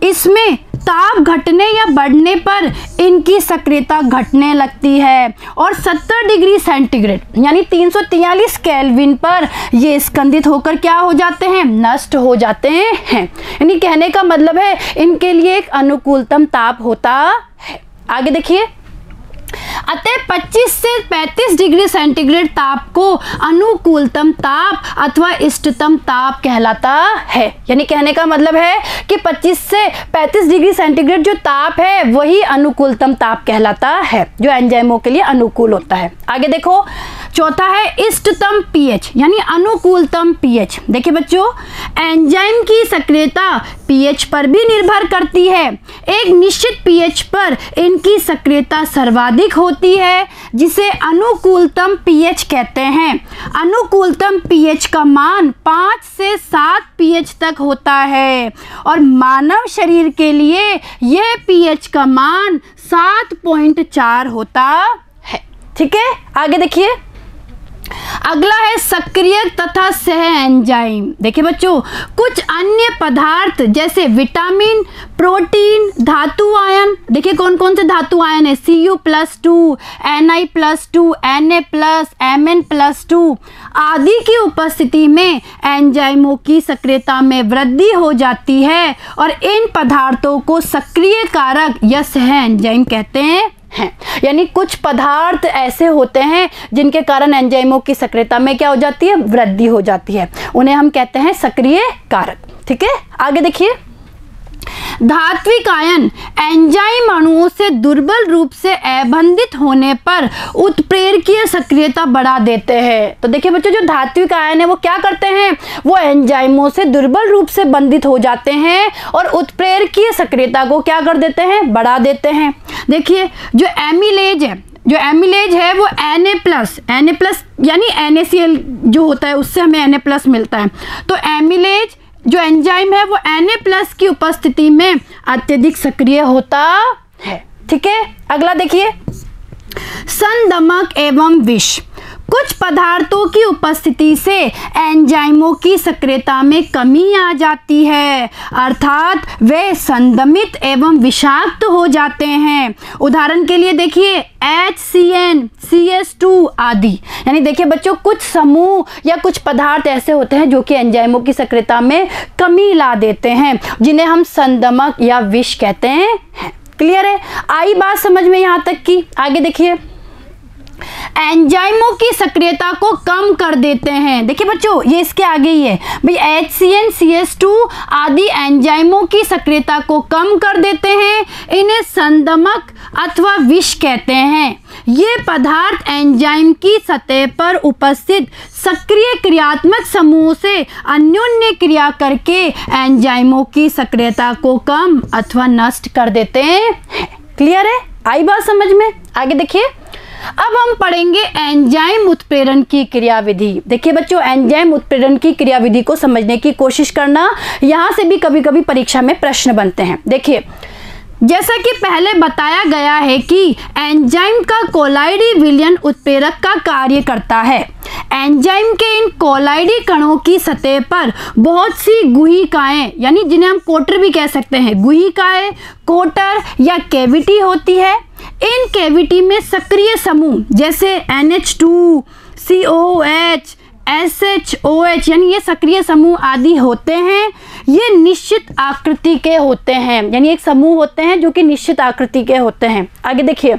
Speaker 1: इसमें ताप घटने या बढ़ने पर इनकी सक्रियता घटने लगती है और 70 डिग्री सेंटीग्रेड, यानी 343 केल्विन पर ये स्कंदित होकर क्या हो जाते हैं? नष्ट हो जाते हैं। यानी कहने का मतलब है इनके लिए एक अनुकूलतम ताप होता है। आगे देखिए, अतः 25 से 35 डिग्री सेंटीग्रेड ताप को अनुकूलतम ताप अथवा इष्टतम ताप कहलाता है। यानी कहने का मतलब है कि 25 से 35 डिग्री सेंटीग्रेड जो ताप है वही अनुकूलतम ताप कहलाता है, जो एंजाइमों के लिए अनुकूल होता है। आगे देखो, चौथा है इष्टतम पीएच, यानी अनुकूलतम पीएच। देखिए बच्चों, एंजाइम की सक्रियता पीएच पर भी निर्भर करती है। एक निश्चित पीएच पर इनकी सक्रियता सर्वाधिक होती है, जिसे अनुकूलतम पीएच कहते हैं। अनुकूलतम पीएच का मान 5 से 7 पीएच तक होता है और मानव शरीर के लिए यह पीएच का मान 7.4 होता है। ठीक है, आगे देखिए, अगला है सक्रिय तथा सह एंजाइम। देखिए बच्चों, कुछ अन्य पदार्थ जैसे विटामिन, प्रोटीन, धातु आयन, देखिए कौन कौन से धातु आयन है? Cu+2, Ni+2, Na+, Mn+2 आदि की उपस्थिति में एंजाइमों की सक्रियता में वृद्धि हो जाती है और इन पदार्थों को सक्रिय कारक या सह एंजाइम कहते हैं। हैं। यानी कुछ पदार्थ ऐसे होते हैं जिनके कारण एंजाइमों की सक्रियता में क्या हो जाती है, वृद्धि हो जाती है, उन्हें हम कहते हैं सक्रिय कारक। ठीक है, आगे देखिए, धात्विक आयन एंजाइम अणुओं से दुर्बल रूप से अबंधित होने पर उत्प्रेरकीय सक्रियता बढ़ा देते हैं। तो देखिए बच्चों, जो धात्विक आयन है वो क्या करते हैं, वो एंजाइमों से दुर्बल रूप से बंधित हो जाते हैं और उत्प्रेरकीय सक्रियता को क्या कर देते हैं, बढ़ा देते हैं। देखिए जो एमिलेज है वो Na+ यानी NaCl जो होता है उससे हमें Na+ मिलता है। तो एमिलेज जो एंजाइम है वो Na+ की उपस्थिति में अत्यधिक सक्रिय होता है। ठीक है, अगला देखिए, संदमक एवं विष। कुछ पदार्थों की उपस्थिति से एंजाइमों की सक्रियता में कमी आ जाती है, अर्थात वे संदमित एवं विषाक्त हो जाते हैं। उदाहरण के लिए देखिए HCN, CS2 आदि। यानी देखिए बच्चों, कुछ समूह या कुछ पदार्थ ऐसे होते हैं जो कि एंजाइमों की सक्रियता में कमी ला देते हैं, जिन्हें हम संदमक या विष कहते हैं। क्लियर है, आई बात समझ में यहाँ तक की? आगे देखिए, एंजाइमों की सक्रियता को कम कर देते हैं। देखिए बच्चों, ये इसके आगे ही है भाई, HCN, CS2 आदि एंजाइमों की सक्रियता को कम कर देते हैं, इन्हें संदमक अथवा विष कहते हैं। ये पदार्थ एंजाइम की सतह पर उपस्थित सक्रिय क्रियात्मक समूह से अन्योन्य क्रिया करके एंजाइमों की सक्रियता को कम अथवा नष्ट कर देते हैं। क्लियर है, आई बात समझ में? आगे देखिए, अब हम पढ़ेंगे एंजाइम उत्प्रेरण की क्रियाविधि। देखिए बच्चों, एंजाइम उत्प्रेरण की क्रियाविधि को समझने की कोशिश करना, यहाँ से भी कभी कभी परीक्षा में प्रश्न बनते हैं। देखिए, जैसा कि पहले बताया गया है कि एंजाइम का कोलाइडी विलयन उत्प्रेरक का कार्य करता है। एंजाइम के इन कोलाइडी कणों की सतह पर बहुत सी गुहिकाएं, यानी जिन्हें हम कोटर भी कह सकते हैं, गुहिकाएं, कोटर या कैविटी होती है। इन कैविटी में सक्रिय समूह जैसे NH2, COOH, SHOH यानी ये सक्रिय समूह आदि होते हैं। ये निश्चित आकृति के होते हैं, यानी एक समूह होते हैं जो कि निश्चित आकृति के होते हैं। आगे देखिए,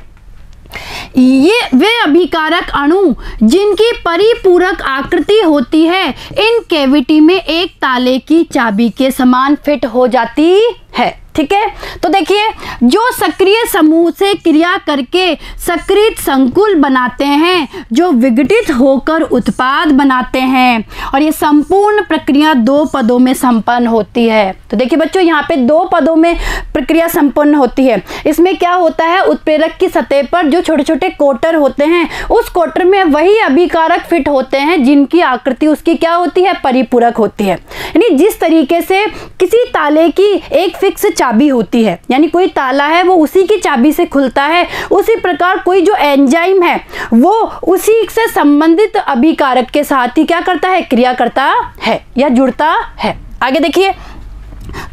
Speaker 1: ये वे अभिकारक अणु जिनकी परिपूरक आकृति होती है, इन कैविटी में एक ताले की चाबी के समान फिट हो जाती है। ठीक है, तो देखिए, जो सक्रिय समूह से क्रिया करके सक्रिय संकुल बनाते हैं, जो विघटित होकर उत्पाद बनाते हैं, और ये संपूर्ण प्रक्रिया 2 पदों में संपन्न होती है। तो देखिए बच्चों, यहाँ पे 2 पदों में प्रक्रिया संपन्न होती है। इसमें क्या होता है, उत्प्रेरक की सतह पर जो छोटे छोटे कोटर होते हैं, उस कोटर में वही अभिकारक फिट होते हैं जिनकी आकृति उसकी क्या होती है, परिपूरक होती है। यानी जिस तरीके से किसी ताले की एक फिक्स चाबी होती है, यानी कोई ताला है वो उसी की चाबी से खुलता है, उसी प्रकार कोई जो एंजाइम है वो उसी से संबंधित अभिकारक के साथ ही क्या करता है, क्रिया करता है या जुड़ता है। आगे देखिए,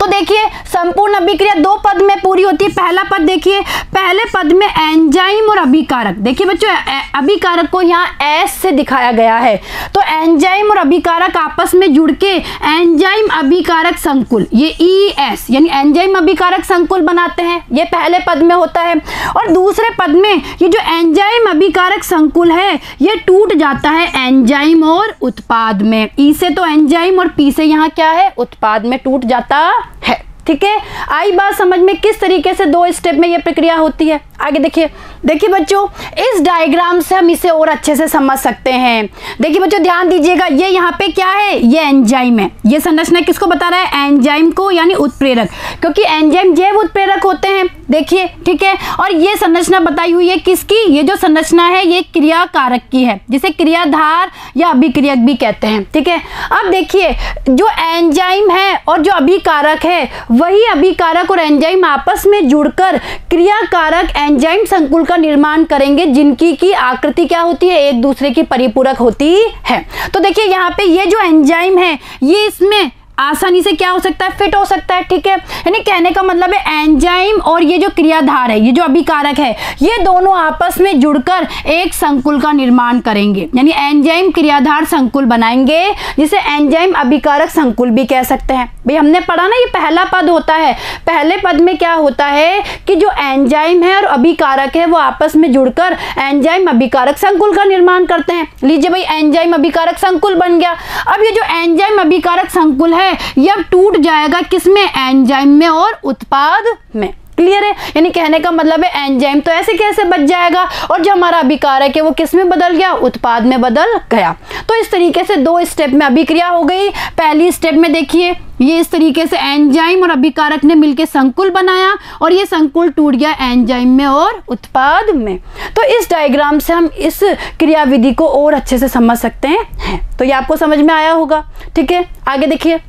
Speaker 1: तो देखिए संपूर्ण अभिक्रिया 2 पद में पूरी होती है। पहला पद देखिए, पहले पद में एंजाइम और अभिकारक। देखिए बच्चों, अभिकारक को यहाँ S से दिखाया गया है, तो एंजाइम और अभिकारक आपस में जुड़ के एंजाइम अभिकारक संकुल, ये ES यानी एंजाइम अभिकारक संकुल बनाते हैं। ये पहले पद में होता है। और दूसरे पद में ये जो एंजाइम अभिकारक संकुल है ये टूट जाता है एंजाइम और उत्पाद में। E से तो एंजाइम और P से यहाँ क्या है, उत्पाद में टूट जाता है। ठीक है, आई बात समझ में किस तरीके से 2 स्टेप में यह प्रक्रिया होती है। आगे देखिए, देखिए बच्चों, इस डायग्राम से हम इसे और अच्छे से समझ सकते हैं। देखिए बच्चों, ध्यान दीजिएगा, ये यहाँ पे क्या है, ये एंजाइम है। ये संरचना किसको बता रहा है, एंजाइम को, यानी उत्प्रेरक, क्योंकि एंजाइम जैव उत्प्रेरक होते हैं। देखिए, ठीक है, और ये संरचना बताई हुई है किसकी, ये जो संरचना है ये क्रिया कारक की है, जिसे क्रियाधार या अभिक्रियक भी कहते हैं। ठीक है, अब देखिए, जो एंजाइम है और जो अभिकारक है, वही अभिकारक और एंजाइम आपस में जुड़कर क्रियाकारक एंजाइम संकुल का निर्माण करेंगे, जिनकी की आकृति क्या होती है, एक दूसरे की परिपूरक होती है। तो देखिए यहाँ पे ये जो एंजाइम है ये इसमें आसानी से क्या हो सकता है, फिट हो सकता है। ठीक है, यानी कहने का मतलब है एंजाइम और ये जो क्रियाधार है, ये जो अभिकारक है, ये दोनों आपस में जुड़कर एक संकुल का निर्माण करेंगे, यानी एंजाइम क्रियाधार संकुल बनाएंगे, जिसे एंजाइम अभिकारक संकुल भी कह सकते हैं। भाई हमने पढ़ा ना, ये पहला पद होता है। पहले पद में क्या होता है कि जो एंजाइम है और अभिकारक है वो आपस में जुड़कर एंजाइम अभिकारक संकुल का निर्माण करते हैं। लीजिए भाई, एंजाइम अभिकारक संकुल बन गया। अब ये जो एंजाइम अभिकारक संकुल है ये अब टूट जाएगा किसमें, एंजाइम में और उत्पाद में। क्लियर है, यानी कहने का मतलब है एंजाइम तो ऐसे कैसे बच जाएगा और जो हमारा अभिकारक है वो किस में बदल गया, उत्पाद में बदल गया। तो इस तरीके से 2 स्टेप में अभिक्रिया हो गई। पहली स्टेप में देखिए, ये इस तरीके से एंजाइम और अभिकारक ने मिलकर संकुल बनाया और ये संकुल टूट गया एंजाइम में और उत्पाद में। तो इस डायग्राम से हम इस क्रियाविधि को और अच्छे से समझ सकते हैं। तो ये आपको समझ में आया होगा। ठीक है, आगे देखिए,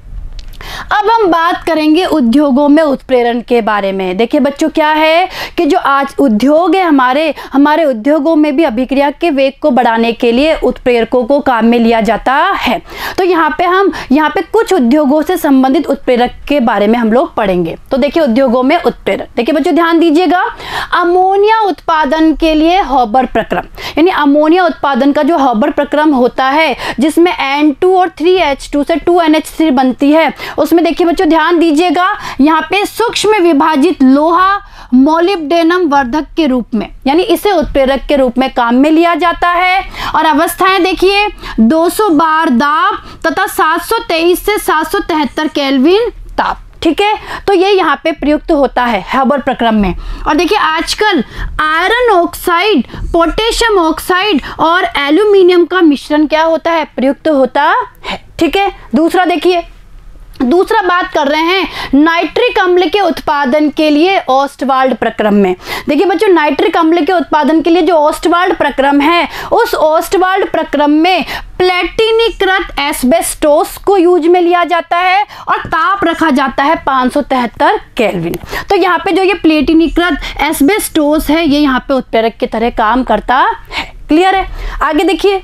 Speaker 1: अब हम बात करेंगे उद्योगों में उत्प्रेरण के बारे में। देखिए बच्चों, क्या है कि जो आज उद्योग है हमारे उद्योगों में भी अभिक्रिया के वेग को बढ़ाने के लिए उत्प्रेरकों को काम में लिया जाता है। तो यहाँ पे कुछ उद्योगों से संबंधित उत्प्रेरक के बारे में हम लोग पढ़ेंगे। तो देखिए, उद्योगों में उत्प्रेरक, देखिए बच्चों ध्यान दीजिएगा। अमोनिया उत्पादन के लिए हॉबर प्रक्रम, यानी अमोनिया उत्पादन का जो हॉबर प्रक्रम होता है, जिसमें N2 और 3H2 से 2NH3 बनती है, उसमें देखिए बच्चों ध्यान दीजिएगा, यहाँ पे सूक्ष्म विभाजित लोहा मोलिब्डेनम वर्धक के रूप में, यानी इसे उत्प्रेरक के रूप में काम में लिया जाता है। और अवस्थाएं देखिए, 200 बार दाब तथा 723 से 773 केल्विन ताप। ठीक है, तो ये यहाँ पे प्रयुक्त होता है हॉबर प्रक्रम में। और देखिए, आजकल आयरन ऑक्साइड, पोटेशियम ऑक्साइड और एल्यूमिनियम का मिश्रण क्या होता है, प्रयुक्त होता है। ठीक है, दूसरा देखिए, दूसरा बात कर रहे हैं नाइट्रिक अम्ल के उत्पादन के लिए ओस्टवाल्ड प्रक्रम में। देखिए बच्चों, नाइट्रिक अम्ल के उत्पादन के लिए जो ओस्टवाल्ड प्रक्रम है, उस ओस्टवाल्ड प्रक्रम में प्लेटिनीकृत एस्बेस्टोस को यूज में लिया जाता है और ताप रखा जाता है 573 केल्विन। तो यहाँ पे जो ये प्लेटिनीकृत एस्बेस्टोस है, ये यहाँ पे उत्प्रेरक की तरह काम करता है। क्लियर है, आगे देखिए,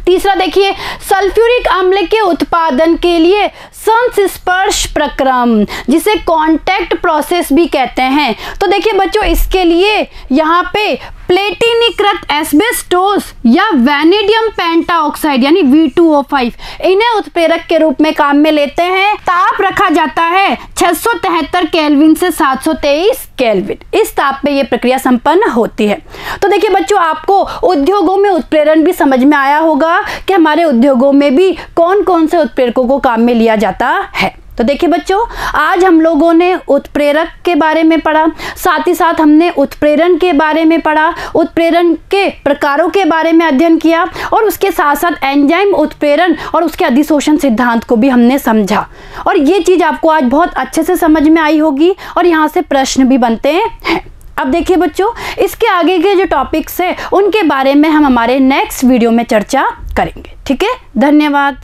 Speaker 1: तीसरा देखिए, सल्फ्यूरिक अम्ल के उत्पादन के लिए संस्पर्श प्रक्रम, जिसे कांटेक्ट प्रोसेस भी कहते हैं। तो देखिए बच्चों, इसके लिए यहाँ पे प्लेटिनीकृत एस्बेस्टोस या वैनेडियम पेंटाऑक्साइड यानी V2O5, इन्हें उत्प्रेरक के रूप में काम में लेते हैं। ताप रखा जाता है 673 केल्विन से 723 केल्विन। इस ताप पे ये प्रक्रिया संपन्न होती है। तो देखिए बच्चों, आपको उद्योगों में उत्प्रेरण भी समझ में आया होगा कि हमारे उद्योगों में भी कौन कौन से उत्प्रेरकों को काम में लिया जाता है। तो देखिए बच्चों, आज हम लोगों ने उत्प्रेरक के बारे में पढ़ा, साथ ही साथ हमने उत्प्रेरण के बारे में पढ़ा, उत्प्रेरण के प्रकारों के बारे में अध्ययन किया और उसके साथ साथ एंजाइम उत्प्रेरण और उसके अधिशोषण सिद्धांत को भी हमने समझा। और ये चीज़ आपको आज बहुत अच्छे से समझ में आई होगी और यहाँ से प्रश्न भी बनते हैं। अब देखिए बच्चों, इसके आगे के जो टॉपिक्स है उनके बारे में हम हमारे नेक्स्ट वीडियो में चर्चा करेंगे। ठीक है, धन्यवाद।